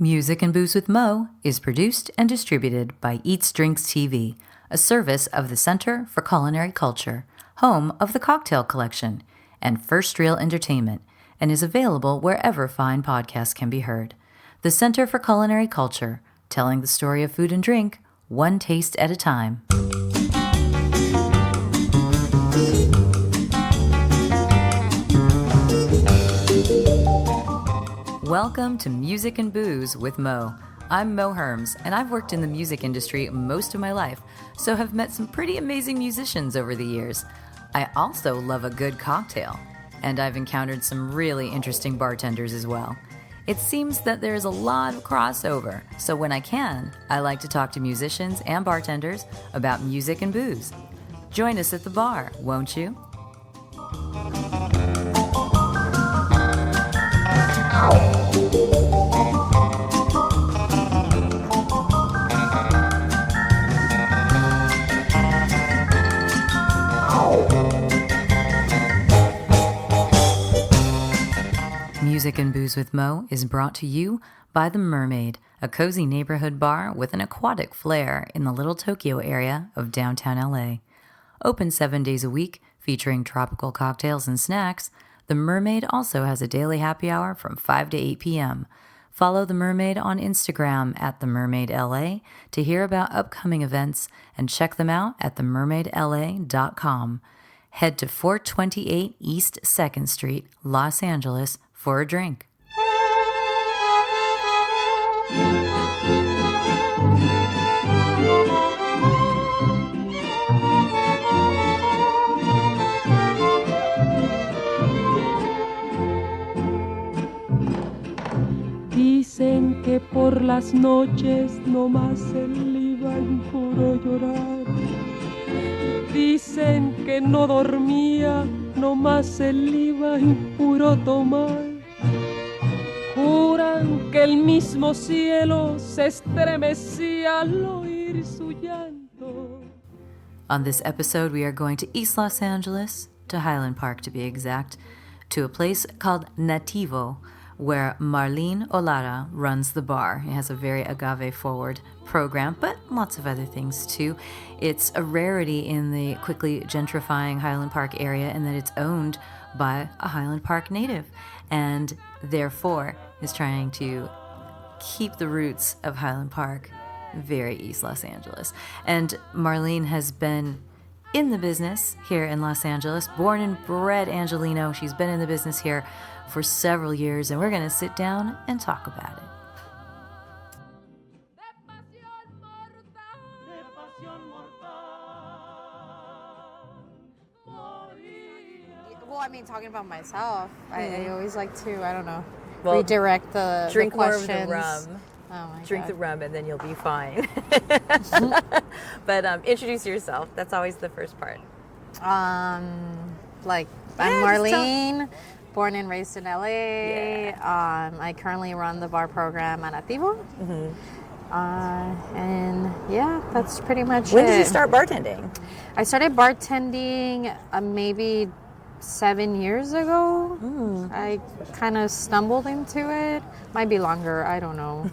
Music and Booze with Mo is produced and distributed by EatsDrinksTV, a service of the Center for Culinary Culture, home of the Cocktail Collection, and First Reel Entertainment, and is available wherever fine podcasts can be heard. The Center for Culinary Culture, telling the story of food and drink, one taste at a time. Welcome to Music and Booze with Mo. I'm Mo Herms, and I've worked in the music industry most of my life, so have met some pretty amazing musicians over the years. I also love a good cocktail, and I've encountered some really interesting bartenders as well. It seems that there's a lot of crossover, so when I can, I like to talk to musicians and bartenders about music and booze. Join us at the bar, won't you? Music and Booze with Mo is brought to you by The Mermaid, a cozy neighborhood bar with an aquatic flair in the Little Tokyo area of downtown LA. Open 7 days a week, featuring tropical cocktails and snacks, The Mermaid also has a daily happy hour from 5 to 8 p.m. Follow The Mermaid on Instagram at TheMermaidLA to hear about upcoming events and check them out at themermaidla.com. Head to 428 East 2nd Street, Los Angeles, for a drink. Dicen que por las noches nomás él iba en puro llorar. Dicen que no dormía, nomás él iba en puro tomar. Juran que el mismo cielo se estremecía al oír su llanto. On this episode, we are going to East Los Angeles, to Highland Park to be exact, to a place called Nativo, where Marlene Olarra runs the bar. It has a very agave-forward program, but lots of other things too. It's a rarity in the quickly gentrifying Highland Park area in that it's owned by a Highland Park native, and therefore is trying to keep the roots of Highland Park very East Los Angeles. And Marlene has been in the business here in Los Angeles, born and bred Angelino. She's been in the business here for several years, and we're going to sit down and talk about it. Well, I mean, talking about myself, I always like to, I don't know, redirect the drink questions. More of the rum. Oh my Drink God. the rum and then you'll be fine. But introduce yourself. That's always the first part. I'm Marlene, born and raised in LA. Yeah. I currently run the bar program at Nativo. And yeah, that's pretty much When it. did you start bartending? I started bartending maybe 7 years ago. I kind of stumbled into it. Might be longer. I don't know.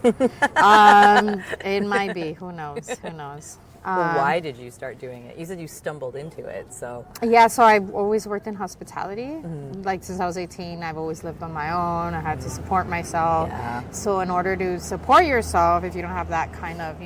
It might be. Who knows? Well, why did you start doing it? You said you stumbled into it, so... Yeah, so I've always worked in hospitality. Like, since I was 18, I've always lived on my own. I had to support myself. Yeah. So in order to support yourself, if you don't have that kind of,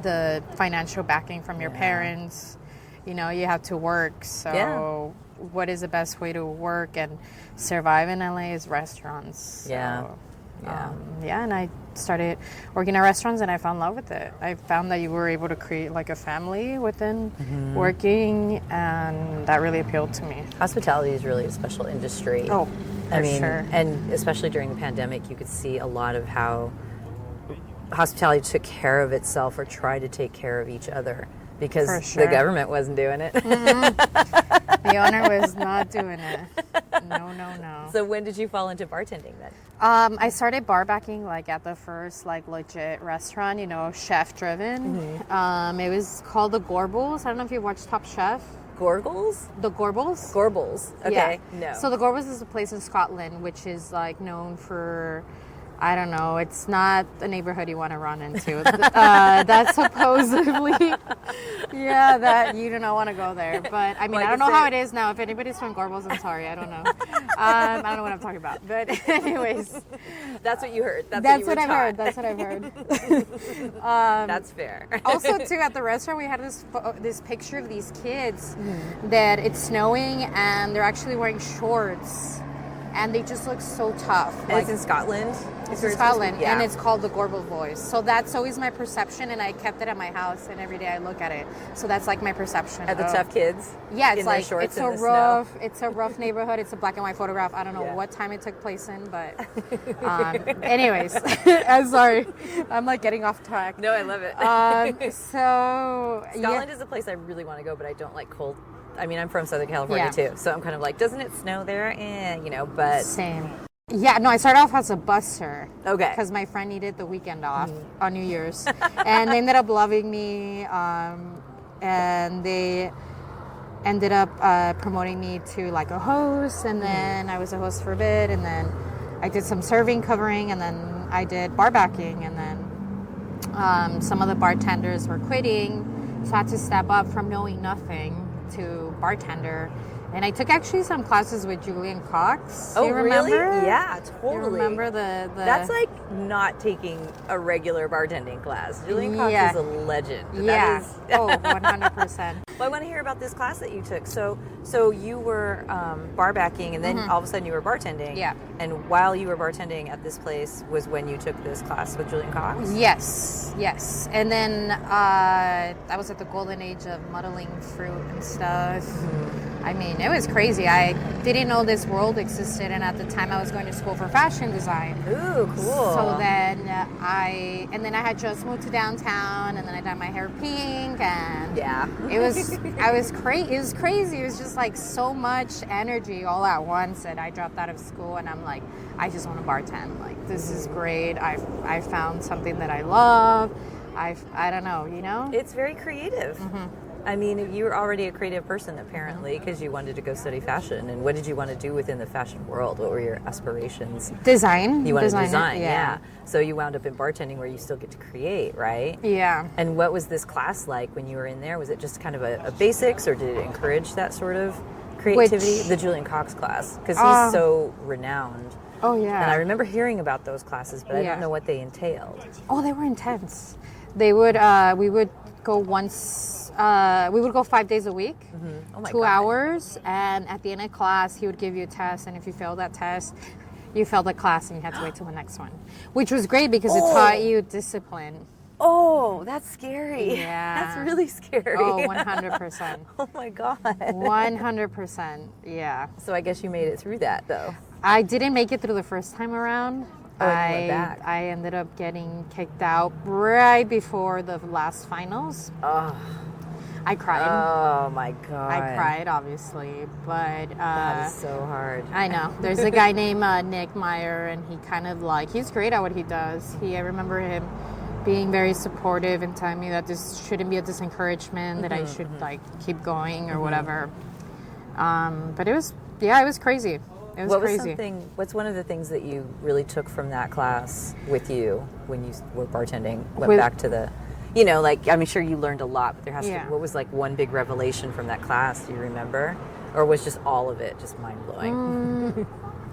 the financial backing from your parents, you have to work. So what is the best way to work and survive in LA is restaurants. So, and I started working at restaurants and I fell in love with it. I found that you were able to create like a family within working, and that really appealed to me. Hospitality is really a special industry. Oh, for sure. And especially during the pandemic, you could see a lot of how hospitality took care of itself or tried to take care of each other. Because the government wasn't doing it. The owner was not doing it. No. So when did you fall into bartending then? I started bar backing like at the first like legit restaurant, chef driven. It was called the Gorbals. I don't know if you watched Top Chef. Gorgles? The Gorbals. Gorbals. Okay. Yeah. No. So the Gorbals is a place in Scotland which is like known for I don't know. It's not a neighborhood you want to run into. That's supposedly, that you do not want to go there. But I mean, I don't know how it is now. If anybody's from Gorbals, I'm sorry. I don't know. I don't know what I'm talking about. But anyways. That's what you heard. That's what I've heard. That's what I've heard. That's fair. Also, too, at the restaurant, we had this picture of these kids that it's snowing and they're actually wearing shorts. And they just look so tough. And it's in Scotland? It's in Scotland, and it's called the Gorbal Boys. So that's always my perception, and I kept it at my house, and every day I look at it. So that's like my perception. At the tough kids? Yeah, it's like, it's a rough neighborhood. It's a black and white photograph. I don't know what time it took place in, but anyways, I'm sorry. I'm like getting off track. No, I love it. Scotland is a place I really want to go, but I don't like cold. I mean, I'm from Southern California too, so I'm kind of like, doesn't it snow there? But... Same. Yeah, no, I started off as a busser. Okay. Because my friend needed the weekend off on New Year's. And they ended up loving me, and they ended up promoting me to like a host, and then I was a host for a bit, and then I did some serving covering, and then I did bar backing, and then some of the bartenders were quitting, so I had to step up from knowing nothing to bartender. And I took actually some classes with Julian Cox. Oh, you remember? Really? Yeah, totally. You remember the... That's like not taking a regular bartending class. Julian Cox is a legend. Yeah. 100%. Well, I want to hear about this class that you took. So you were bar backing, and then all of a sudden you were bartending. Yeah. And while you were bartending at this place was when you took this class with Julian Cox? Yes. And then I was at the golden age of muddling fruit and stuff. I mean, it was crazy. I didn't know this world existed, and at the time I was going to school for fashion design. Ooh, cool. So then I had just moved to downtown, and then I dyed my hair pink, and it was crazy. It was just like so much energy all at once, and I dropped out of school, and I'm like, I just want to bartend. Like, this is great. I found something that I love. I don't know, It's very creative. I mean, you were already a creative person, apparently, because you wanted to go study fashion. And what did you want to do within the fashion world? What were your aspirations? Design. You wanted to design, yeah. So you wound up in bartending where you still get to create, right? Yeah. And what was this class like when you were in there? Was it just kind of a basics, or did it encourage that sort of creativity? The Julian Cox class, because he's so renowned. Oh, yeah. And I remember hearing about those classes, but I don't know what they entailed. Oh, they were intense. They would, we would go we would go 5 days a week, 2 hours, and at the end of class, he would give you a test, and if you failed that test, you failed the class, and you had to wait till the next one, which was great because it taught you discipline. Oh, that's scary. Yeah. That's really scary. Oh, 100%. Oh, my God. 100%, yeah. So I guess you made it through that, though. I didn't make it through the first time around. Oh, and you went back. I ended up getting kicked out right before the last finals. Oh. I cried. Oh, my God. I cried, obviously, but... that is so hard. I know. There's a guy named Nick Meyer, and he kind of like... He's great at what he does. I remember him being very supportive and telling me that this shouldn't be a disencouragement, that I should, like, keep going or whatever. But it was crazy. It was crazy. What's one of the things that you really took from that class with you when you were bartending? Went back to the... like, I'm sure you learned a lot, but there has to be, what was like one big revelation from that class? Do you remember? Or was just all of it just mind-blowing?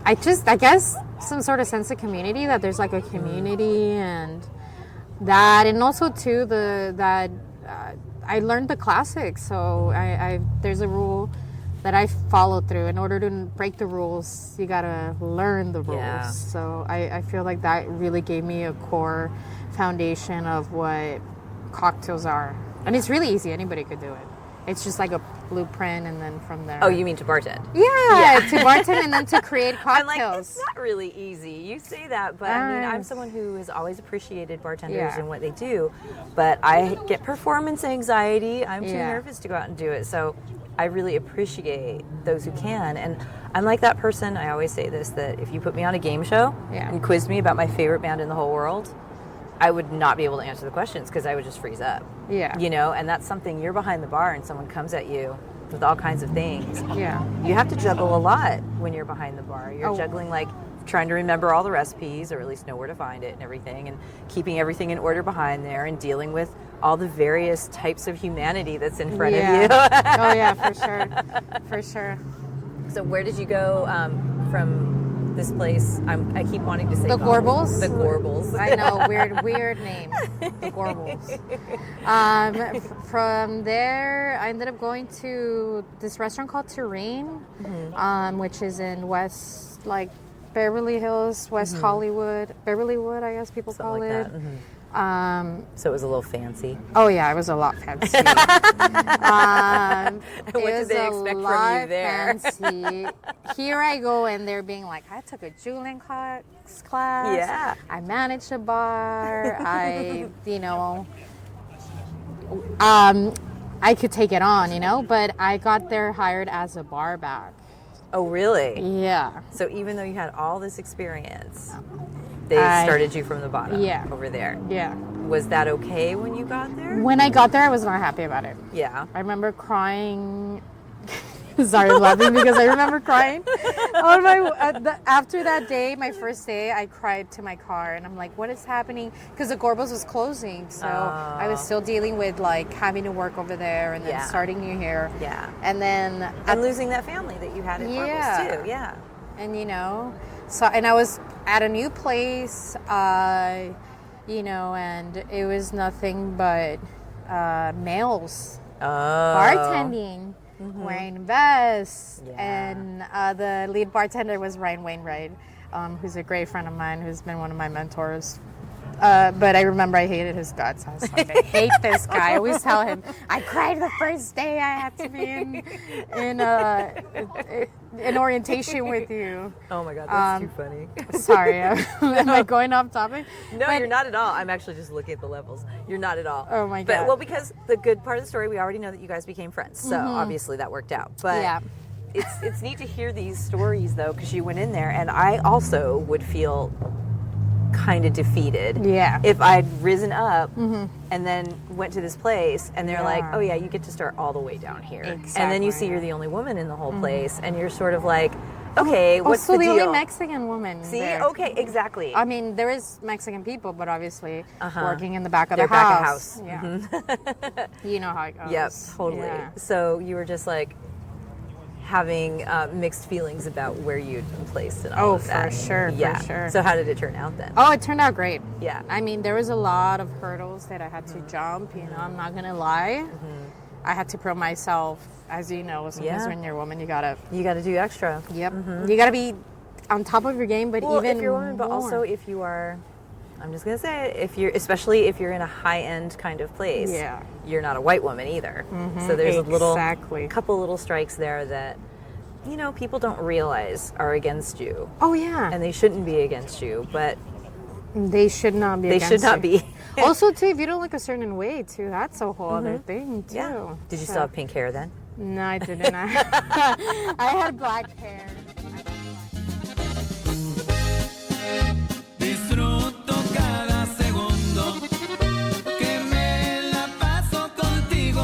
I guess some sort of sense of community, that there's like a community and that, and also too, I learned the classics. So there's a rule that I follow through. In order to break the rules, you gotta learn the rules. Yeah. So I feel like that really gave me a core foundation of what cocktails are, and it's really easy. Anybody could do it. It's just like a blueprint, and then from there. Oh, you mean to bartend? Yeah. To bartend and then to create cocktails. I'm like, it's not really easy. You say that, but I mean, I'm someone who has always appreciated bartenders and what they do, but I get performance anxiety. I'm too nervous to go out and do it. So I really appreciate those who can, and I'm like that person. I always say this, that if you put me on a game show and quiz me about my favorite band in the whole world, I would not be able to answer the questions because I would just freeze up. Yeah. And that's something, you're behind the bar and someone comes at you with all kinds of things. Yeah. You have to juggle a lot when you're behind the bar. You're juggling like trying to remember all the recipes, or at least know where to find it and everything, and keeping everything in order behind there, and dealing with all the various types of humanity that's in front of you. Oh yeah, for sure, for sure. So where did you go from this place? I keep wanting to say the Gorbles. The Gorbles. I know, weird name. The Gorbles. From there, I ended up going to this restaurant called Terrain, which is in West, like Beverly Hills, West Hollywood, Beverlywood, I guess people call it. That. So it was a little fancy. Oh yeah, it was a lot fancy. What did they expect from you there? Fancy. Here I go, and they're being like, I took a Julian Cox class. Yeah. I managed a bar. I could take it on, but I got there hired as a bar back. Oh, really? Yeah. So even though you had all this experience, they started you from the bottom over there. Yeah. Was that okay when you got there? When I got there, I was not happy about it. Yeah. I remember crying. Sorry, I'm laughing because I remember crying. After that day, my first day, I cried to my car, and I'm like, what is happening? Because the Gorbos was closing, so I was still dealing with like having to work over there and then starting new here. Yeah. And then... And losing that family that you had at Gorbos too. Yeah. And and I was at a new place, and it was nothing but males bartending, wearing vests, and the lead bartender was Ryan Wainwright, who's a great friend of mine, who's been one of my mentors. But I remember I hated his guts. I was like, I hate this guy. I always tell him, I cried the first day I had to be in orientation with you. Oh my God, that's too funny. Sorry, am I going off topic? No, you're not at all. I'm actually just looking at the levels. You're not at all. Oh my God. Well, because the good part of the story, we already know that you guys became friends. So obviously that worked out. But it's neat to hear these stories though, because you went in there, and I also would feel kind of defeated if I'd risen up and then went to this place and they're like, oh yeah, you get to start all the way down here. Exactly. And then you see you're the only woman in the whole place, and you're sort of like, okay, what's also the deal? the only Mexican woman. See, there. okay, exactly. I mean, there is Mexican people, but obviously working in the back of They're the house. back of house. Yeah. You know how it goes. Yep, totally. Yeah. So you were just like having mixed feelings about where you'd been placed and all of that. For sure. So how did it turn out then? Oh, it turned out great. Yeah. I mean, there was a lot of hurdles that I had to jump, I'm not going to lie. I had to prove myself, as you know, sometimes when you're a woman, you gotta do extra. Yep. You gotta be on top of your game, but even if you're a woman, but also if you are, I'm just gonna say it, especially if you're in a high-end kind of place, you're not a white woman either. So there's a couple little strikes there that people don't realize are against you. Oh yeah. And they shouldn't be against you, but they should not be. They should not be. Also, too, if you don't look a certain way, too, that's a whole other thing, too. Yeah. Did you still have pink hair then? No, I didn't. I had black hair. Disfruto cada segundo que me la paso contigo.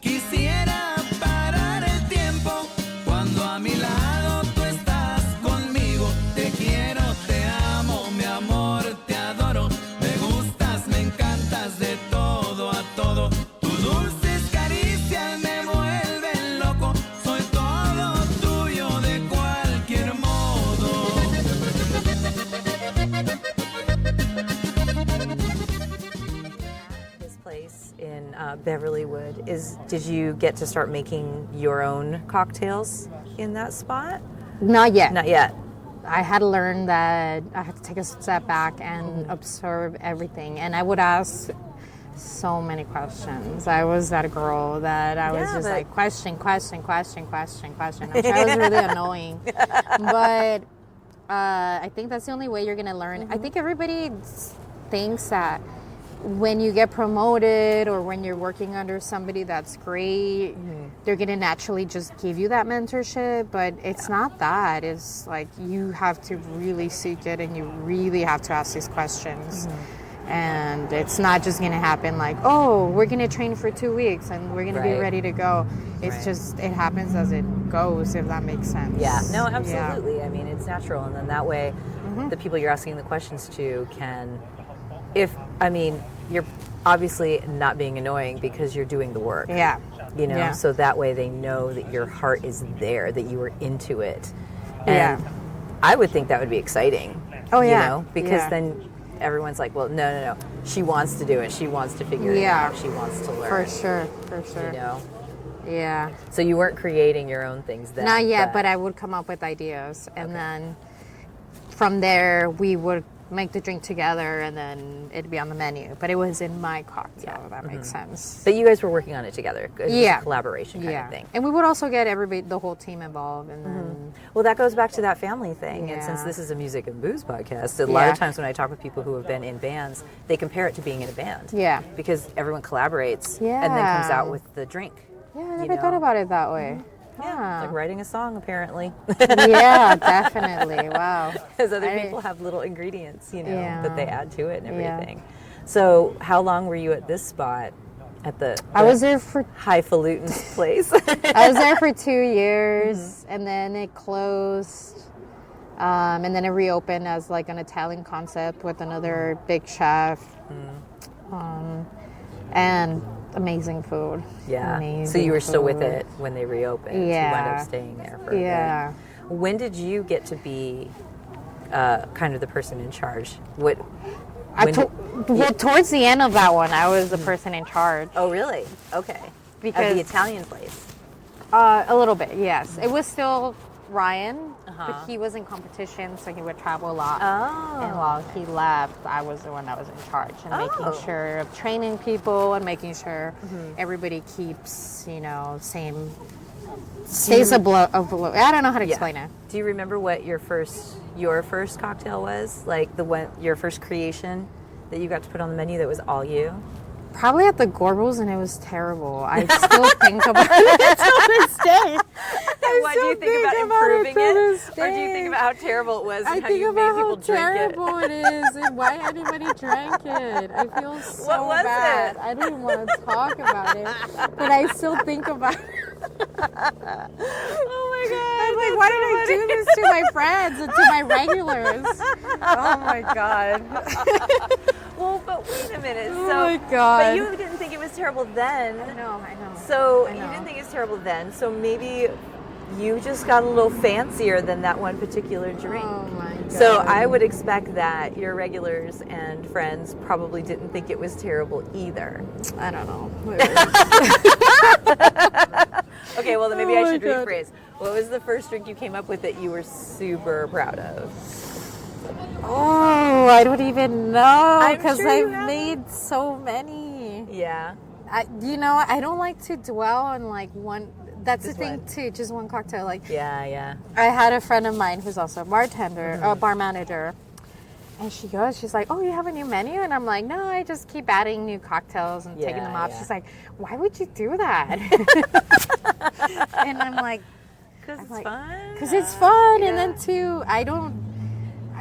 Quisiera parar el tiempo cuando a mi lado tú estás conmigo. Te quiero, te amo, mi amor, te adoro. Me gustas, me encantas de todo a todo. Tus dulces caricias me vuelven loco. Soy todo tuyo de cualquier modo. This place in Beverlywood did you get to start making your own cocktails in that spot? Not yet. Not yet. I had to learn that I had to take a step back and observe everything. And I would ask so many questions. I was that girl that I was just like, question. I'm sure I was really annoying. But I think that's the only way you're going to learn. I think everybody thinks that when you get promoted or when you're working under somebody that's great, they're going to naturally just give you that mentorship, but it's not that. It's like you have to really seek it and you really have to ask these questions. And it's not just going to happen like, oh, we're going to train for 2 weeks and we're going to be ready to go. It's just, it happens as it goes, if that makes sense. Yeah, no, absolutely. Yeah. I mean, it's natural. And then that way, the people you're asking the questions to can, you're obviously not being annoying because you're doing the work. Yeah. You know, Yeah. so that way they know that your heart is there, that you were into it. And I would think that would be exciting. Oh, yeah. You know, because then everyone's like, well, no. She wants to do it. She wants to figure it out. She wants to learn. For sure. You know? Yeah. So you weren't creating your own things then? Not yet, but I would come up with ideas. And then from there, we would make the drink together and then it'd be on the menu. But it was in my cocktail, if that makes sense. But you guys were working on it together. It was a collaboration kind of thing. And we would also get the whole team involved. And then, well, that goes back to that family thing. And since this is a music and booze podcast, a lot of times when I talk with people who have been in bands, they compare it to being in a band. Yeah. Because everyone collaborates and then comes out with the drink. Yeah, I never thought about it that way. Yeah, like writing a song, apparently. Yeah, definitely. Wow. Because other people have little ingredients, you know, that they add to it and everything. Yeah. So, how long were you at this spot? At the I was there for highfalutin place. I was there for 2 years, and then it closed, and then it reopened as like an Italian concept with another big chef, and amazing food. Yeah. Amazing so you were still food. with it when they reopened. Yeah. You wound up staying there for a bit. When did you get to be kind of the person in charge? Well, towards the end of that one, I was the person in charge. Oh, really? Okay. Because of the Italian place. A little bit, yes. It was still Ryan, but he was in competition, so he would travel a lot. Oh. And while he left, I was the one that was in charge and making sure of training people and making sure everybody keeps, stays afloat. I don't know how to explain it. Do you remember what your first cocktail was? Like your first creation that you got to put on the menu that was all you? Probably at the Gorbals, and it was terrible. I still think about it to this day. What do you think about improving it? Or do you think about how terrible it was and how you made people drink it? I think about how terrible it is and why anybody drank it. I feel so bad. I don't even want to talk about it, but I still think about it. Oh my God. I'm like, why did I do this to my friends and to my regulars? Oh my God. Well, but wait a minute. Oh my God. But you didn't think it was terrible then. I know. So you didn't think it was terrible then. So maybe you just got a little fancier than that one particular drink. Oh my God. So I would expect that your regulars and friends probably didn't think it was terrible either. I don't know. Okay, well then maybe I should rephrase. What was the first drink you came up with that you were super proud of? Oh, I don't even know because sure I've made so many. Yeah. I don't like to dwell on like one. That's just the thing too, just one cocktail. Like Yeah. I had a friend of mine who's also a bartender, a bar manager, and she's like, "Oh, you have a new menu?" And I'm like, "No, I just keep adding new cocktails and taking them off." Yeah. She's like, "Why would you do that?" And I'm like, "Because it's fun." Because it's fun, and then too,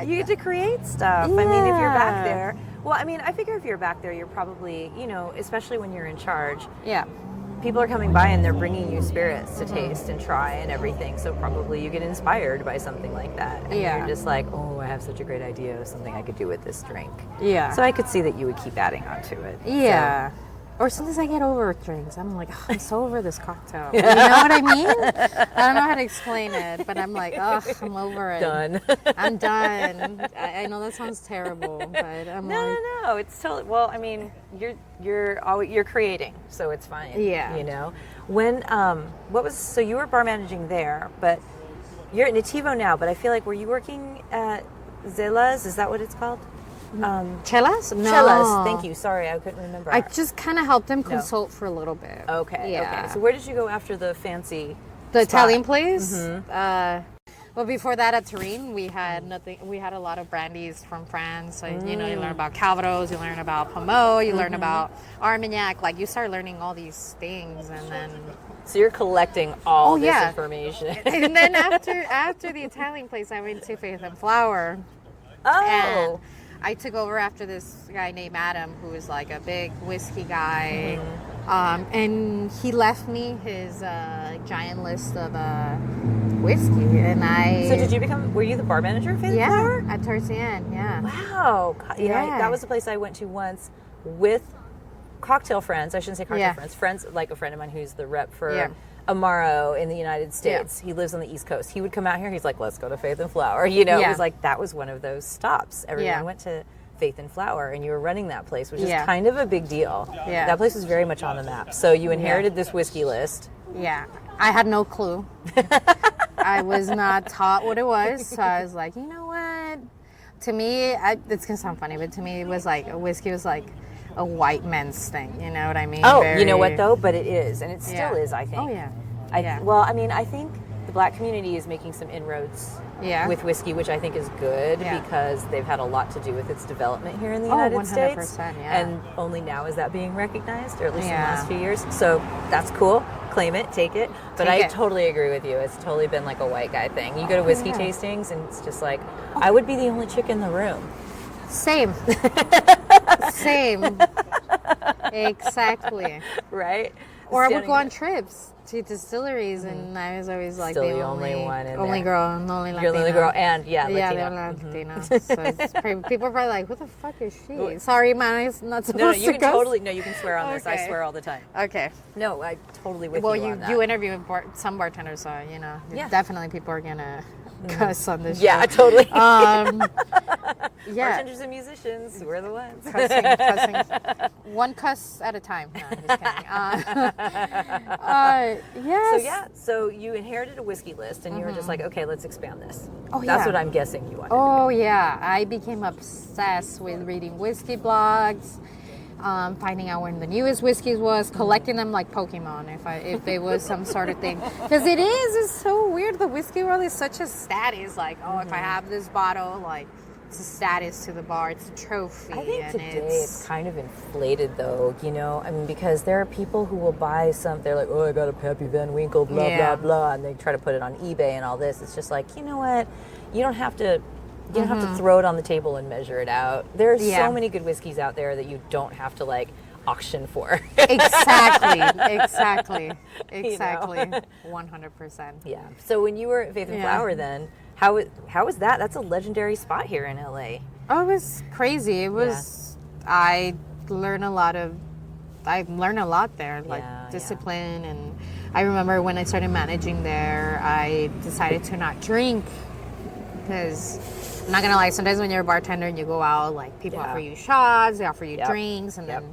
you get to create stuff. Yeah. I mean, if you're back there. Well, I mean, I figure if you're back there, you're probably, especially when you're in charge. Yeah. People are coming by and they're bringing you spirits to taste and try and everything. So probably you get inspired by something like that. And you're just like, oh, I have such a great idea of something I could do with this drink. Yeah. So I could see that you would keep adding on to it. Yeah. So. Or sometimes I get over drinks. I'm like, I'm so over this cocktail. You know what I mean? I don't know how to explain it, but I'm like, I'm over it. Done. I'm done. I know that sounds terrible, but I'm No. It's totally. Well, I mean, you're creating, so it's fine. Yeah. When so you were bar managing there, but you're at Nativo now. But I feel like were you working at Zelas? Is that what it's called? Chelas? No. Chelas. Thank you. Sorry, I couldn't remember. I just kind of helped them consult for a little bit. Okay. Yeah. Okay. So where did you go after the fancy? The Italian place. Well, before that at Turin, we had nothing. We had a lot of brandies from France. So, you learn about Calvados, you learn about Pommeau, you learn about Armagnac. Like, you start learning all these things, and then... So you're collecting all this information. And then after the Italian place, I went to Faith and Flower. Oh. I took over after this guy named Adam, who was like a big whiskey guy. And he left me his giant list of whiskey, and So did you were you the bar manager of Faith and Flower? at towards the end, Wow. That was the place I went to once with cocktail friends. I shouldn't say cocktail friends, like a friend of mine who's the rep for Amaro in the United States. He lives on the East Coast. He would come out here, he's like, let's go to Faith and Flower. You know, it was like, that was one of those stops. Everyone went to Faith and Flower, and you were running that place, which is kind of a big deal. That place was very much on the map. So you inherited this whiskey list. I had no clue. I was not taught what it was, so I was like, you know what? To me, it's gonna sound funny, but to me, it was like whiskey was like a white man's thing. You know what I mean? Oh, you know what though? But it is, and it still is. I think. Oh yeah. Well, I mean, I think the Black community is making some inroads with whiskey, which I think is good because they've had a lot to do with its development here in the United States. And only now is that being recognized, or at least in the last few years. So that's cool. Claim it, take it. But I totally agree with you. It's totally been like a white guy thing. You go to whiskey tastings, and it's just like, I would be the only chick in the room. Same. Same. Exactly. Right? Or I would go on trips to distilleries, and I was always like still the only one in only there. girl, and only Latina. You're the only girl, and Latina. The only Latina. So it's people are probably like, "Who the fuck is she?" Sorry, man, it's not supposed you to can go. you can swear on this. I swear all the time. Okay. No, I totally with you. you on that. You interview some bartenders, so definitely people are gonna cuss on this. Yeah, show. Totally. Bartenders and musicians, we're the ones. Cussing. One cuss at a time. No, I'm just kidding. So you inherited a whiskey list, and you were just like, okay, let's expand this. Oh, That's what I'm guessing you wanted. Oh, yeah. I became obsessed with reading whiskey blogs, finding out when the newest whiskeys was, collecting them like Pokemon, if there was some sort of thing. Because it's so weird. The whiskey world is such a status. Like, if I have this bottle, like, it's a status to the bar. It's a trophy. I think today it's kind of inflated, though, you know? I mean, because there are people who will buy they're like, I got a Pappy Van Winkle, blah, blah, blah, and they try to put it on eBay and all this. It's just like, you know what? You don't have to throw it on the table and measure it out. There are so many good whiskeys out there that you don't have to, like, auction for. Exactly. You know? 100%. Yeah. So when you were at Faith and Flower then, how was that? That's a legendary spot here in LA. Oh, it was crazy. It was I learned a lot there, like discipline, and I remember when I started managing there, I decided to not drink because I'm not gonna lie, sometimes when you're a bartender and you go out, like people offer you shots, they offer you drinks, and then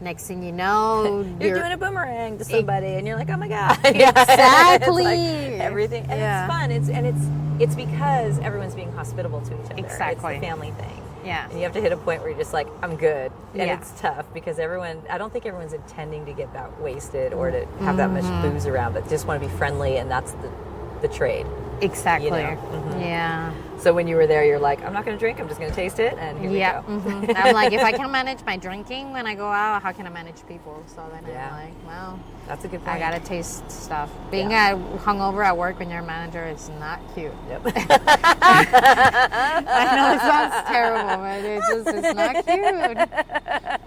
next thing you know, you're doing a boomerang to somebody, and you're like, "Oh my god!" Exactly. It's like everything, and it's fun. It's because everyone's being hospitable to each other. Exactly. It's the family thing. Yeah. And you have to hit a point where you're just like, "I'm good," and it's tough because I don't think everyone's intending to get that wasted or to have that much booze around, but just want to be friendly, and that's the trade. Exactly. You know? Yeah. So when you were there, you're like, I'm not going to drink. I'm just going to taste it, and here we go. I'm like, if I can manage my drinking when I go out, how can I manage people? So then I'm like, well, that's a good point. I got to taste stuff. Being hungover at work when you're a manager is not cute. Yep. I know it sounds terrible, but it's not cute.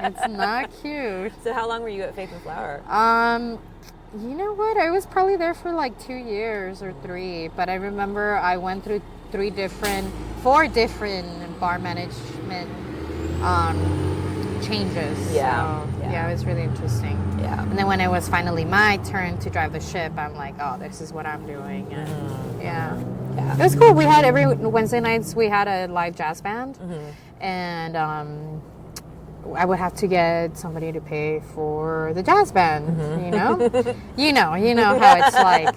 It's not cute. So how long were you at Faith and Flower? You know what? I was probably there for like 2 years or 3, but I remember I went through 4 different bar management changes. Yeah. So, it was really interesting. Yeah. And then when it was finally my turn to drive the ship, I'm like, oh, this is what I'm doing. And it was cool. We had every Wednesday nights we had a live jazz band, and I would have to get somebody to pay for the jazz band, you know how it's like.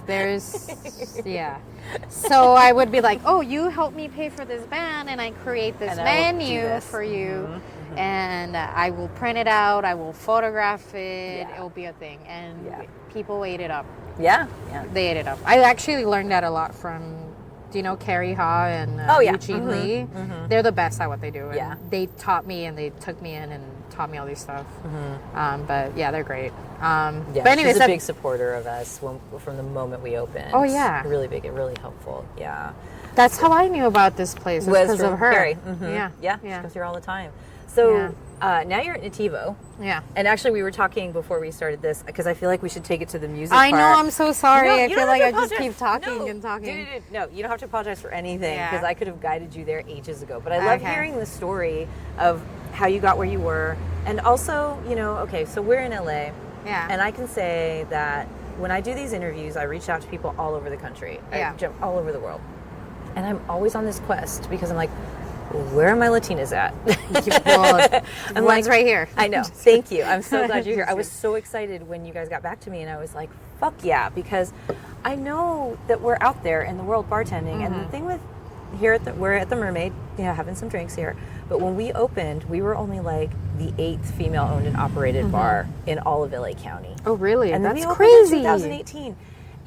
So I would be like, oh, you help me pay for this band, and I create this menu for you, and I will print it out, I will photograph it, it will be a thing, and people ate it up. Yeah. They ate it up. I actually learned that a lot from, do you know Carrie Ha and Eugene Lee? They're the best at what they do. And they taught me, and they took me in and taught me all these stuff. But they're great. But anyways, she's a big supporter of us from the moment we opened. Oh yeah, really big and really helpful. Yeah. That's how I knew about this place. Was because from of her. Carrie. Yeah. She comes here all the time. So now you're at Nativo. Yeah. And actually, we were talking before we started this because I feel like we should take it to the music I part. know. I'm so sorry. No, I you feel don't like have I to just keep apologize. talking No, and talking. No, you don't have to apologize for anything because Yeah. I could have guided you there ages ago. But I love Okay. hearing the story of how you got where you were. And also, okay, so we're in LA. Yeah. And I can say that when I do these interviews, I reach out to people all over the country. Yeah. I jump all over the world. And I'm always on this quest because I'm like, where are my Latinas at? Well, I'm one's right here. I know. Thank you. I'm so glad you're here. I was so excited when you guys got back to me, and I was like, fuck yeah, because I know that we're out there in the world bartending. And the thing with we're at the Mermaid, having some drinks here. But when we opened, we were only like the 8th female-owned and operated bar in all of LA County. Oh, really? And then That's we opened in crazy. 2018.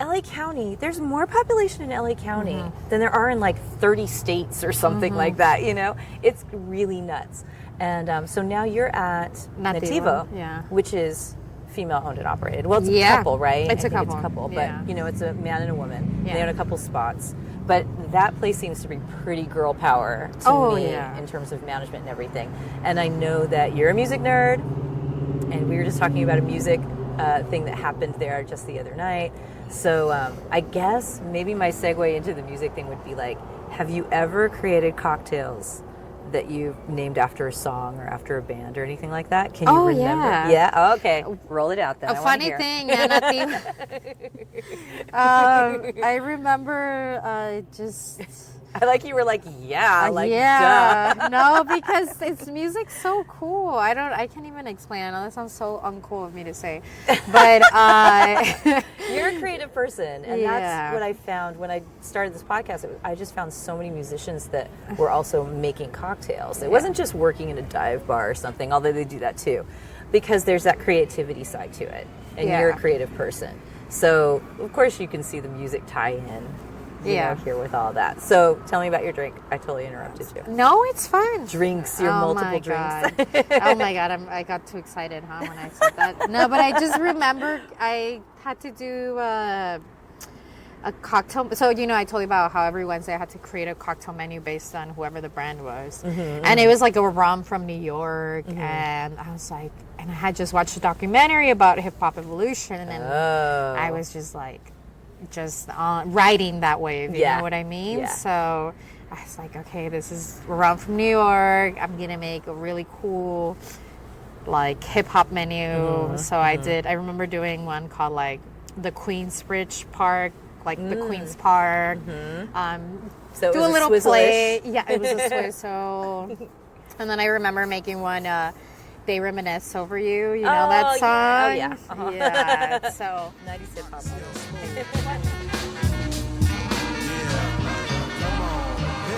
LA County, there's more population in LA County than there are in like 30 states or something like that, It's really nuts. And so now you're at Nativo, which is female owned and operated. Well, it's a couple, right? It's a couple. It's a couple, Yeah. but it's a man and a woman. Yeah. They own a couple spots. But that place seems to be pretty girl power to me in terms of management and everything. And I know that you're a music nerd, and we were just talking about a music thing that happened there just the other night. So I guess maybe my segue into the music thing would be like, have you ever created cocktails that you've named after a song or after a band or anything like that? Can you remember? Yeah. Yeah? Oh, okay. Roll it out then. A funny thing, Nati. I remember just... I like you were like, yeah, like, yeah. duh. No, because it's music's so cool. I can't even explain. I know that sounds so uncool of me to say, but you're a creative person, and Yeah. that's what I found when I started this podcast. I just found so many musicians that were also making cocktails. It wasn't just working in a dive bar or something, although they do that too, because there's that creativity side to it, and you're a creative person. So of course you can see the music tie in. Here with all that. So tell me about your drink. I totally interrupted you. No, it's fun. Drinks, your multiple drinks. Oh my God, I got too excited, when I said that. No, but I just remember I had to do a cocktail. So, I told you about how every Wednesday I had to create a cocktail menu based on whoever the brand was. And it was like a rum from New York. And I was like, and I had just watched a documentary about hip hop evolution. And then I was just like, riding that wave, you know what I mean? Yeah. So I was like, okay, this is rum from New York. I'm gonna make a really cool, like, hip hop menu. So I remember doing one called like the Queensbridge Park, like the Queens Park. So do a little Swizzle-ish. play. Yeah, it was a swizzle. And then I remember making one. They Reminisce Over You, you know that song? Yeah. Oh, yeah. Yeah, so 90s hip hop.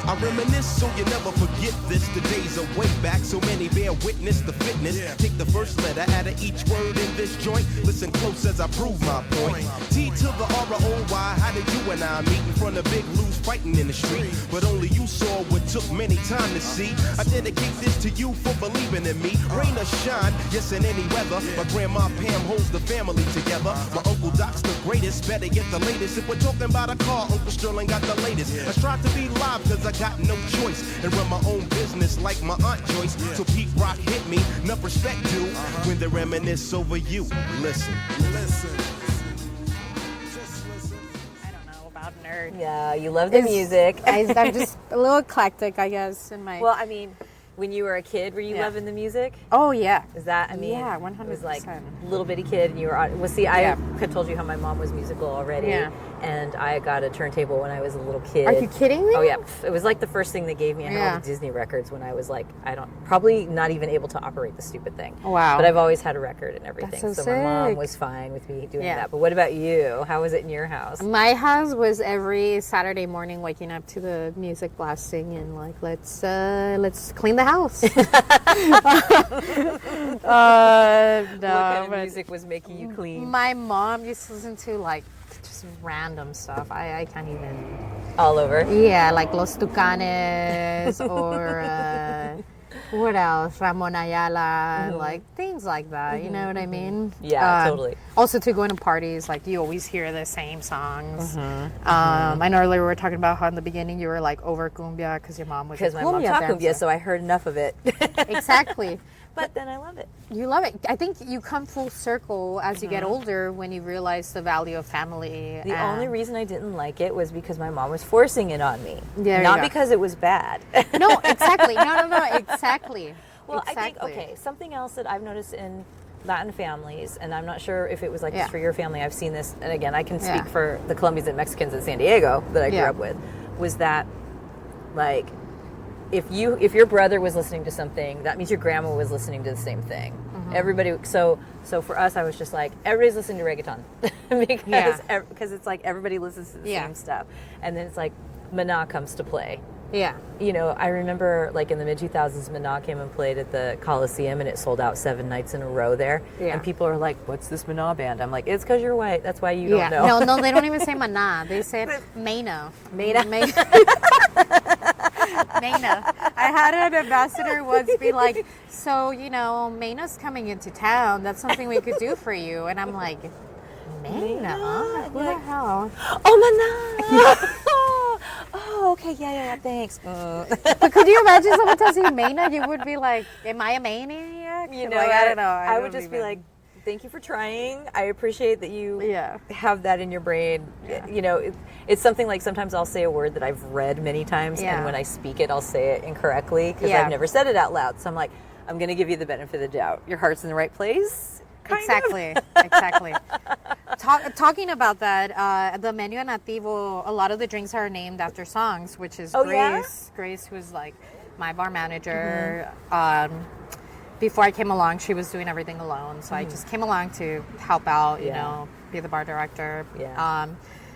I reminisce so you never forget this. The days are way back, so many bear witness the fitness. Take the first letter out of each word in this joint. Listen close as I prove my point. T to the R-O-Y, how did you and I meet in front of Big Lou's fighting in the street? But only you saw what took many time to see. I dedicate this to you for believing in me. Rain or shine, yes, in any weather. My grandma Pam holds the family together. My Uncle Doc's the greatest, better get the latest. If we're talking about a car, Uncle Sterling got the latest. I strive to be live cause I got no choice and run my own business like my Aunt Joyce. So Pete Rock hit me, enough respect due when they reminisce over you. Listen. I don't know about nerd. Yeah, you love the music. I'm just a little eclectic, I guess, in my... Well, I mean, when you were a kid, were you loving the music? Oh, yeah. Is that, I mean, Yeah, it was like 100%. little bitty kid and you were on, well, see, I had told you how my mom was musical already. Yeah. And I got a turntable when I was a little kid. Are you kidding me? Oh, yeah. It was like the first thing they gave me. I had all the Disney records when I was like, probably not even able to operate the stupid thing. Wow. But I've always had a record and everything. That's so my mom sick. was fine with me doing that. But what about you? How was it in your house? My house was every Saturday morning waking up to the music blasting and like, let's clean the house. What kind of music was making you clean? My mom used to listen to like just random stuff. I can't even. All over? Yeah, like Los Tucanes or What else? Ramon Ayala, like things like that. You know what I mean? Yeah, totally. Also, to going to parties, like you always hear the same songs. I know earlier we were talking about how in the beginning you were like over cumbia because your mom was Because my mom taught cumbia, so I heard enough of it. Exactly. But then I love it. You love it. I think you come full circle as you get older when you realize the value of family. The only reason I didn't like it was because my mom was forcing it on me. There Not you go. because it was bad. No, exactly. No, exactly. Well, exactly. I think, something else that I've noticed in Latin families, and I'm not sure if it was like this Yeah. for your family, I've seen this, and again, I can speak for the Colombians and Mexicans in San Diego that I grew up with, was that, like, if your brother was listening to something, that means your grandma was listening to the same thing. Everybody, so for us, I was just like, everybody's listening to reggaeton because it's like everybody listens to the same stuff, and then it's like Maná comes to play. Yeah. You know, I remember like in the mid 2000s, Maná came and played at the Coliseum, and it sold out 7 nights in a row there. Yeah. And people are like, "What's this Maná band?" I'm like, "It's because you're white. That's why you don't know." No, they don't even say Maná. They say Mena. Mena. I had an ambassador once be like, "So, you know, Mena's coming into town. That's something we could do for you." And I'm like, Mena? What the hell? Oh, Maná! Oh, okay, yeah, thanks. But could you imagine someone tells you Mena? You would be like, am I a maniac? You know, like, I don't know. I would just be like, thank you for trying. I appreciate that you have that in your brain. Yeah. You know, it's something like sometimes I'll say a word that I've read many times, and when I speak it, I'll say it incorrectly because I've never said it out loud. So I'm like, I'm going to give you the benefit of the doubt. Your heart's in the right place. Exactly. Talking about that, the menu at Nativo, a lot of the drinks are named after songs, which is Grace. Yeah? Grace, who's like my bar manager. Before I came along, she was doing everything alone, so I just came along to help out, you know, be the bar director. Yeah.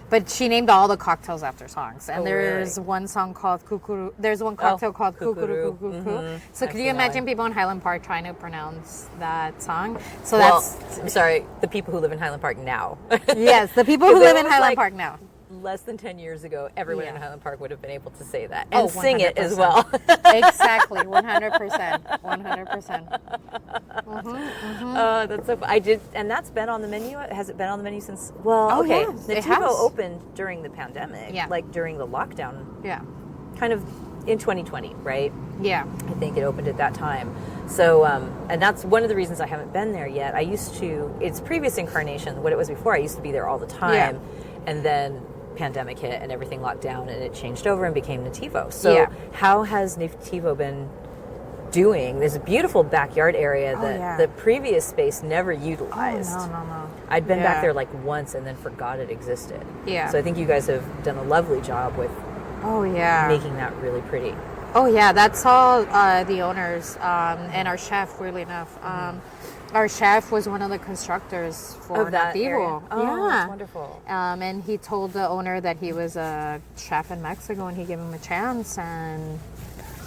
But she named all the cocktails after songs, and there's one song called Kukuru. There's one cocktail called Kukuru Kuku. So could you imagine people in Highland Park trying to pronounce that song? So I'm sorry, the people who live in Highland Park now. Yes, the people who live in Highland Park now. Less than 10 years ago, everyone in Highland Park would have been able to say that and sing 100%. it as well. Exactly, 100%. 100%. Oh, that's so fun. I did, and that's been on the menu. Has it been on the menu since? Well, okay. Nativo opened during the pandemic, like during the lockdown. Yeah. Kind of in 2020, right? Yeah. I think it opened at that time. So, and that's one of the reasons I haven't been there yet. I used to, its previous incarnation, what it was before, I used to be there all the time. And then pandemic hit and everything locked down, and it changed over and became Nativo. So how has Nativo been doing? There's a beautiful backyard area that the previous space never utilized. Oh, no. I'd been back there like once and then forgot it existed. Yeah. So I think you guys have done a lovely job with making that really pretty. Oh yeah, that's all the owners and our chef, weirdly enough. Our chef was one of the constructors for Nativo. Oh, that's wonderful. And he told the owner that he was a chef in Mexico, and he gave him a chance, and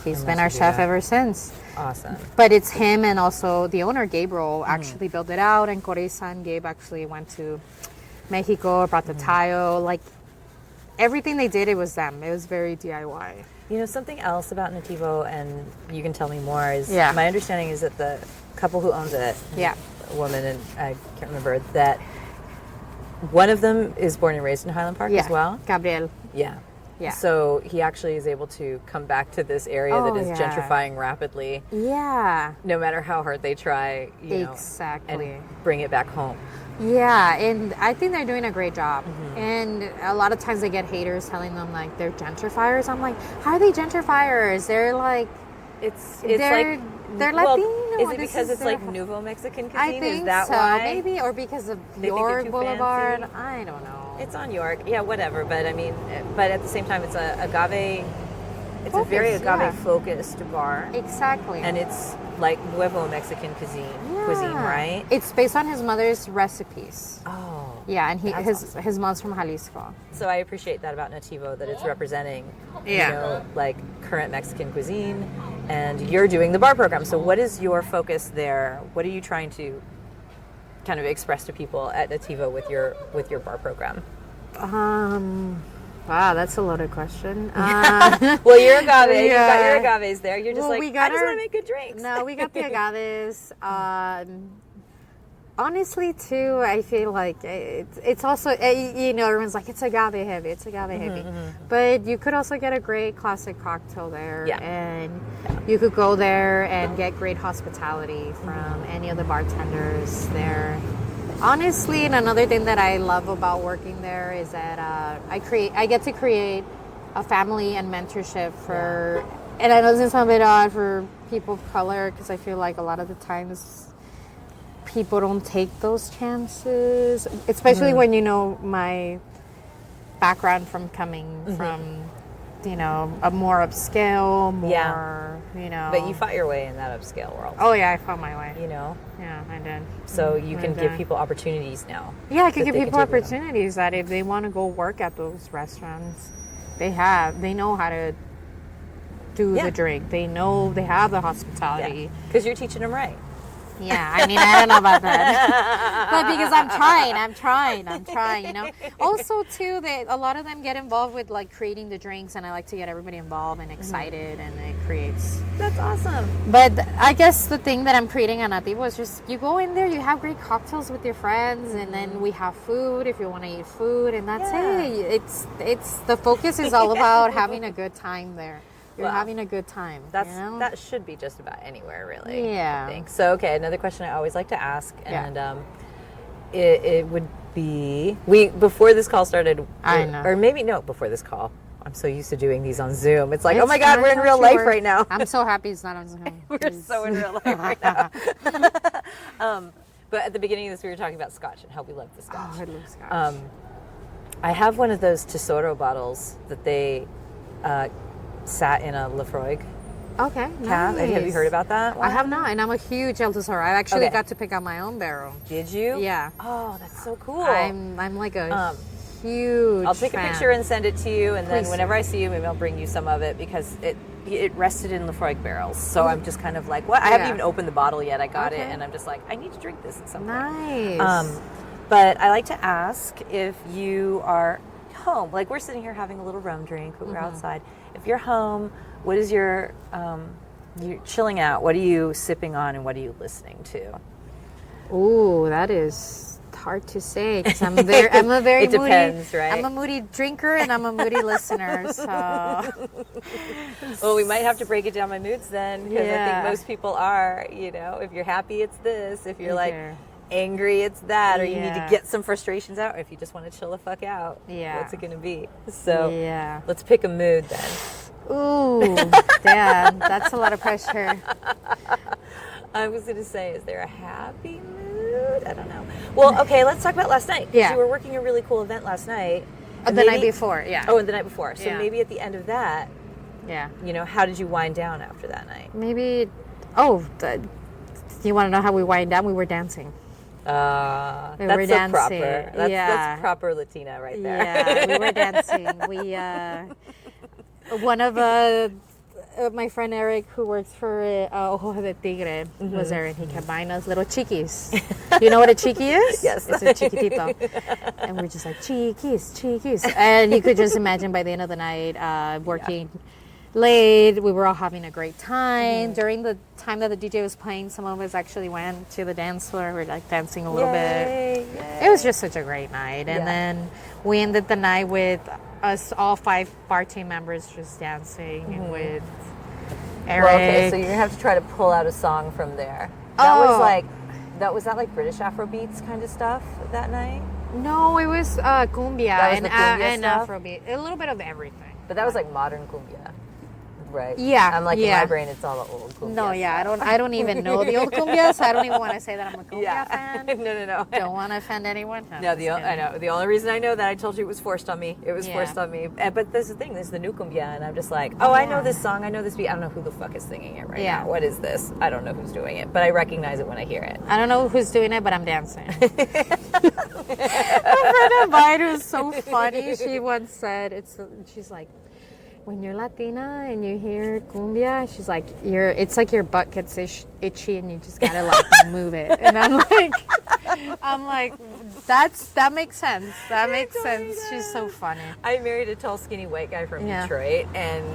he's been our chef ever since. Awesome. But it's him and also the owner, Gabriel, actually built it out, and Coreza and Gabe actually went to Mexico, brought the tile. Like, everything they did, it was them. It was very DIY. You know, something else about Nativo, and you can tell me more, is my understanding is that the couple who owns it, a woman, and I can't remember, that one of them is born and raised in Highland Park as well. Gabriel. Yeah. So he actually is able to come back to this area that is gentrifying rapidly. Yeah. No matter how hard they try, you know, and bring it back home. Yeah, and I think they're doing a great job. And a lot of times they get haters telling them like they're gentrifiers. I'm like, how are they gentrifiers? They're like, they're Latino. Is it because it's like Nouveau Mexican cuisine? I think is that so. why? Maybe, or because of York Boulevard. Fancy? I don't know. It's on York. Yeah, whatever. But I mean, but at the same time, it's a agave. It's a very agave-focused bar. Exactly. And it's like Nuevo Mexican cuisine, right? It's based on his mother's recipes. Oh. Yeah, and his mom's from Jalisco. So I appreciate that about Nativo, that it's representing, you know, like current Mexican cuisine, and you're doing the bar program. So what is your focus there? What are you trying to kind of express to people at Nativo with your bar program? Wow, that's a loaded question. Well, you're agave. You got your agaves there. You're just I just want to make good drinks. No, we got the agaves. Honestly, too, I feel like it's also, everyone's like, it's agave heavy, it's agave heavy. But you could also get a great classic cocktail there. Yeah. And you could go there and get great hospitality from any of the bartenders there. Honestly, and another thing that I love about working there is that I get to create a family and mentorship for, and I know this is a bit odd for people of color, because I feel like a lot of the times people don't take those chances, especially when my background from coming from a more upscale, But you fought your way in that upscale world. Oh yeah, I fought my way. Yeah, I did. So you can give people opportunities now. Yeah, I can give people opportunities that if they want to go work at those restaurants, they know how to do the drink. They know they have the hospitality. Because you're teaching them right. Yeah, I mean, I don't know about that. But because I'm trying. Also, too, a lot of them get involved with, like, creating the drinks, and I like to get everybody involved and excited, and it creates... That's awesome. But I guess the thing that I'm creating at Nativo is just, you go in there, you have great cocktails with your friends, and then we have food if you want to eat food, and that's it. It's the focus is all about having a good time there. You're having a good time. That should be just about anywhere, really. Yeah. I think. So, okay, another question I always like to ask, and it would be before this call started. I know. Or maybe before this call. I'm so used to doing these on Zoom. It's like, oh my God, we're in real life right now. I'm so happy it's not on Zoom. We're so in real life right now. But at the beginning of this, we were talking about Scotch and how we love the Scotch. Oh, I love Scotch. I have one of those Tesoro bottles that they sat in a Lafroig. Okay, nice. Have you heard about that one? I have not, and I'm a huge El Tesoro. I actually got to pick out my own barrel. Did you? Yeah. Oh, that's so cool. I'm like a huge I'll take fan. a picture and send it to you, and then whenever I see you, maybe I'll bring you some of it, because it rested in Lafroig barrels. So I'm just kind of like, what? I haven't even opened the bottle yet. I got it, and I'm just like, I need to drink this at some point. Nice. But I like to ask, if you are home, like we're sitting here having a little rum drink, but we're outside. If you're home, what is you're chilling out, what are you sipping on, and what are you listening to? Ooh, that is hard to say, because I'm a very it moody, depends, right? I'm a moody drinker and I'm a moody listener, so. Well, we might have to break it down by moods then, because I think most people are, if you're happy, it's this. If you're like angry, it's that, or you need to get some frustrations out, or if you just want to chill the fuck out, what's it going to be? So let's pick a mood then. Ooh, damn, that's a lot of pressure. I was going to say, is there a happy mood? I don't know. Well, okay, let's talk about last night. Yeah. You were working a really cool event last night. The night before, yeah. Oh, and the night before. So maybe at the end of that, how did you wind down after that night? Maybe, you want to know how we wind down? We were dancing. That's so dancing. Proper. That's proper Latina right there. Yeah, we were dancing. One of my friend Eric, who works for Ojo de Tigre, was there, and he kept buying us little chiquis. You know what a chiqui is? Yes. It's a chiquitito. And we're just like, chiquis. And you could just imagine by the end of the night, working late, we were all having a great time. During the time that the DJ was playing, some of us actually went to the dance floor. We were like dancing a little bit. It was just such a great night. And then we ended the night with us all 5 bar team members just dancing with Eric. Well, okay, so you're gonna have to try to pull out a song from there. Was that like British Afrobeats kind of stuff that night? No, it was cumbia and stuff? Afrobeat. A little bit of everything. But that was like modern cumbia. Right. Yeah. I'm like, in my brain, it's all the old cumbia. No, I don't even know the old cumbia, so I don't even want to say that I'm a cumbia fan. No. Don't want to offend anyone. I know. The only reason I know that, I told you, it was forced on me. It was forced on me. But this is the thing. This is the new cumbia, and I'm just like, I know this song. I know this beat. I don't know who the fuck is singing it right now. What is this? I don't know who's doing it, but I recognize it when I hear it. I don't know who's doing it, but I'm dancing. A friend of mine who's so funny. She once said, she's like, when you're Latina and you hear cumbia, she's like, it's like your butt gets itchy and you just gotta like move it. And I'm like, I'm like, that makes sense. That makes sense. She's so funny. I married a tall, skinny white guy from Detroit, and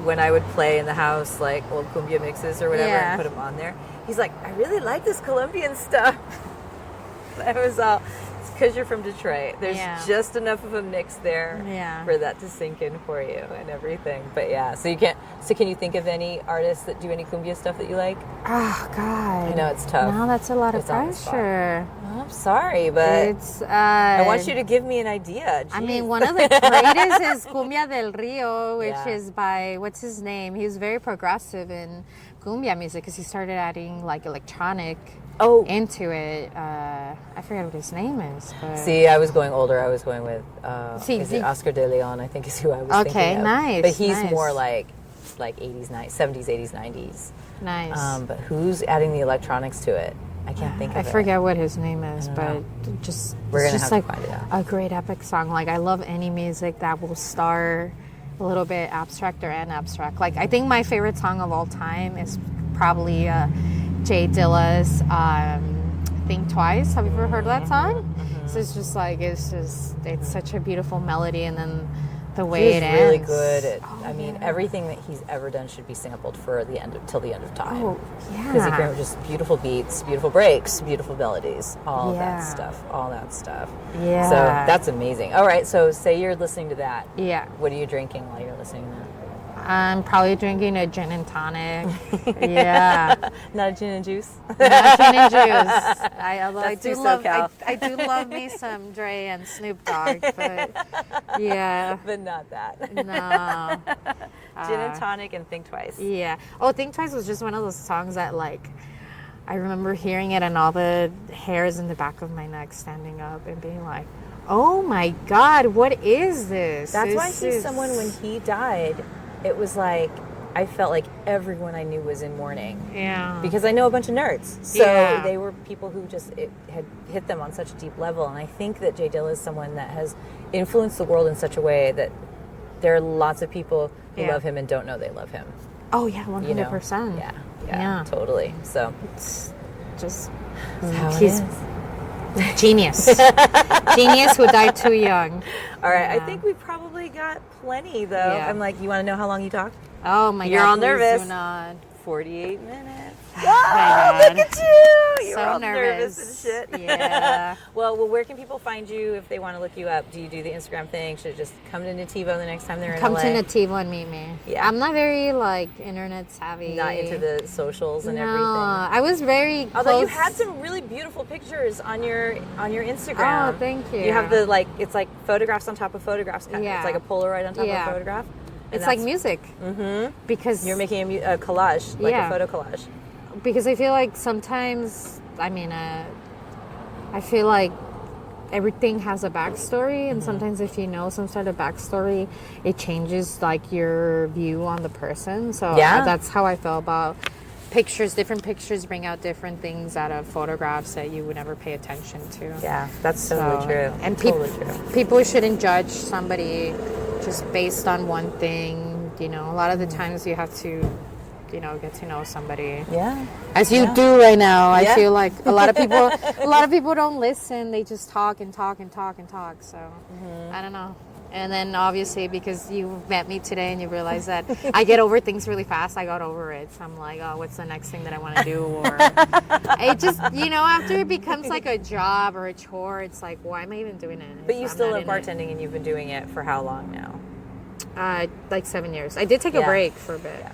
when I would play in the house, like old cumbia mixes or whatever, and put them on there, he's like, I really like this Colombian stuff. That was all. It's because you're from Detroit. There's just enough of a mix there for that to sink in for you and everything. But yeah, so you can't. So can you think of any artists that do any cumbia stuff that you like? Oh God, I know it's tough. No, that's a lot of pressure. Well, I'm sorry, but it's. I want you to give me an idea. Jeez. I mean, one of the greatest is Cumbia del Rio, which is by what's his name? He's very progressive in cumbia music because he started adding like electronic. Into it. I forget what his name is. But... See, I was going older. I was going with is it Oscar de Leon, I think is who I was thinking of. Okay, nice. But he's more like 80s, 70s, 80s, 90s. Nice. But who's adding the electronics to it? I can't think of it. I forget what his name is, but we're going to have to find it out. A great epic song. Like, I love any music that will start a little bit abstract or abstract. Like, I think my favorite song of all time is probably Jay Dilla's Think Twice. Have you ever heard that song? Mm-hmm. So it's just like, it's such a beautiful melody, and then the way it ends. He's really good at, I mean, everything that he's ever done should be sampled for till the end of time. Oh, yeah. Because he can just beautiful beats, beautiful breaks, beautiful melodies, all that stuff. Yeah. So that's amazing. All right, so say you're listening to that. Yeah. What are you drinking while you're listening to that? I'm probably drinking a gin and tonic. Yeah. Not a gin and juice? Not gin and juice. I do love me some Dre and Snoop Dogg, but yeah. But not that. No. Gin and tonic and Think Twice. Yeah. Oh, Think Twice was just one of those songs that, like, I remember hearing it and all the hairs in the back of my neck standing up and being like, oh my God, what is this? That's why he's someone, when he died, it was like, I felt like everyone I knew was in mourning. Yeah. Because I know a bunch of nerds. So they were people who it had hit them on such a deep level. And I think that Jay Dilla is someone that has influenced the world in such a way that there are lots of people who love him and don't know they love him. Oh, yeah, 100%. You know? Yeah, totally. So it's just, he's genius. Genius who died too young. All right, I think we probably got plenty, though. Yeah. I'm like, you want to know how long you talked? Oh, my God. You're all nervous. Do not. 48 minutes. Oh, look at you! You're so all nervous and shit. Yeah. Well, where can people find you if they want to look you up? Do you do the Instagram thing? Should it just come to Nativo the next time they're in LA? Come to Nativo and meet me. Yeah. I'm not very, like, internet savvy. Not into the socials and everything. I was very close. Although you had some really beautiful pictures on your Instagram. Oh, thank you. You have it's like photographs on top of photographs. Kind of. It's like a Polaroid on top of a photograph. It's like music. Mm-hmm. Because you're making a collage, like a photo collage. Because I feel like sometimes, I feel like everything has a backstory, and sometimes if you know some sort of backstory, it changes like your view on the person. So that's how I feel about pictures. Different pictures bring out different things out of photographs that you would never pay attention to. Yeah, that's totally true. And totally true. People shouldn't judge somebody just based on one thing. You know, a lot of the times you have to, get to know somebody. Yeah. As you do right now. I feel like a lot of people don't listen. They just talk and talk and talk and talk. So I don't know. And then obviously because you met me today and you realize that I get over things really fast, I got over it. So I'm like, oh, what's the next thing that I want to do? Or it just, after it becomes like a job or a chore, it's like, why am I even doing it? But you still love bartending, and you've been doing it for how long now? Like 7 years. I did take a break for a bit.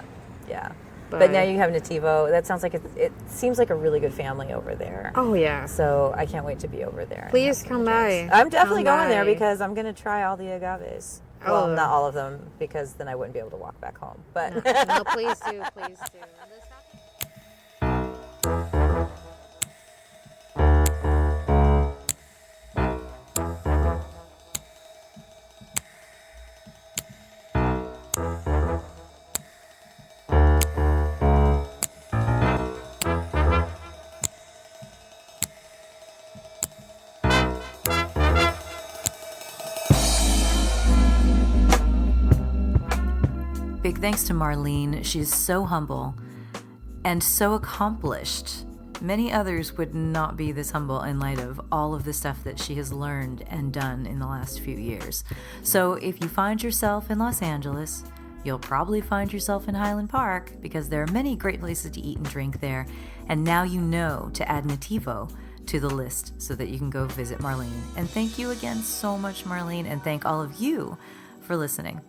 Yeah. But now you have Nativo. That sounds like it seems like a really good family over there. Oh, yeah. So I can't wait to be over there. Please come by. I'm definitely going there because I'm going to try all the agaves. Well, not all of them, because then I wouldn't be able to walk back home. But no, please do. Please do. Big thanks to Marlene. She's so humble and so accomplished many others would not be this humble in light of all of the stuff that she has learned and done in the last few years. So if you find yourself in Los Angeles, you'll probably find yourself in Highland Park because there are many great places to eat and drink there. And now you know to add Nativo to the list so that you can go visit Marlene. And thank you again so much, Marlene, and thank all of you for listening.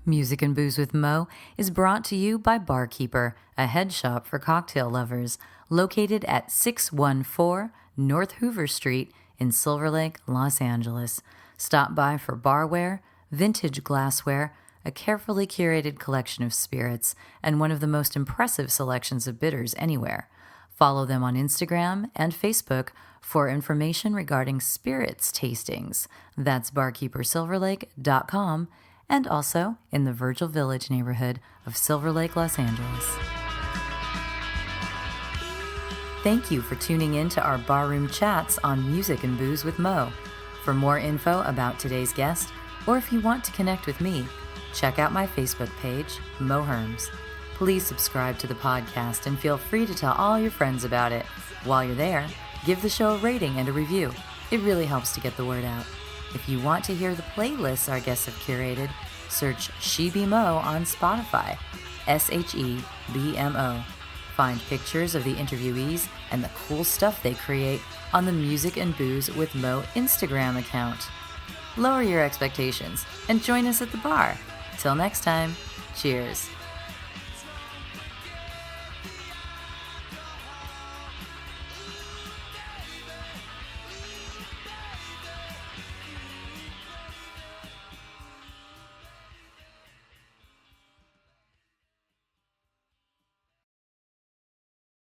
Music and Booze with Mo is brought to you by Barkeeper, a head shop for cocktail lovers, located at 614 North Hoover Street in Silver Lake, Los Angeles. Stop by for barware, vintage glassware, a carefully curated collection of spirits, and one of the most impressive selections of bitters anywhere. Follow them on Instagram and Facebook for information regarding spirits tastings. That's barkeepersilverlake.com, and also in the Virgil Village neighborhood of Silver Lake, Los Angeles. Thank you for tuning in to our barroom chats on Music and Booze with Mo. For more info about today's guest, or if you want to connect with me, check out my Facebook page, Mo Herms. Please subscribe to the podcast and feel free to tell all your friends about it. While you're there, give the show a rating and a review. It really helps to get the word out. If you want to hear the playlists our guests have curated, search She Be Mo on Spotify, SHEBMO. Find pictures of the interviewees and the cool stuff they create on the Music and Booze with Mo Instagram account. Lower your expectations and join us at the bar. Till next time, cheers.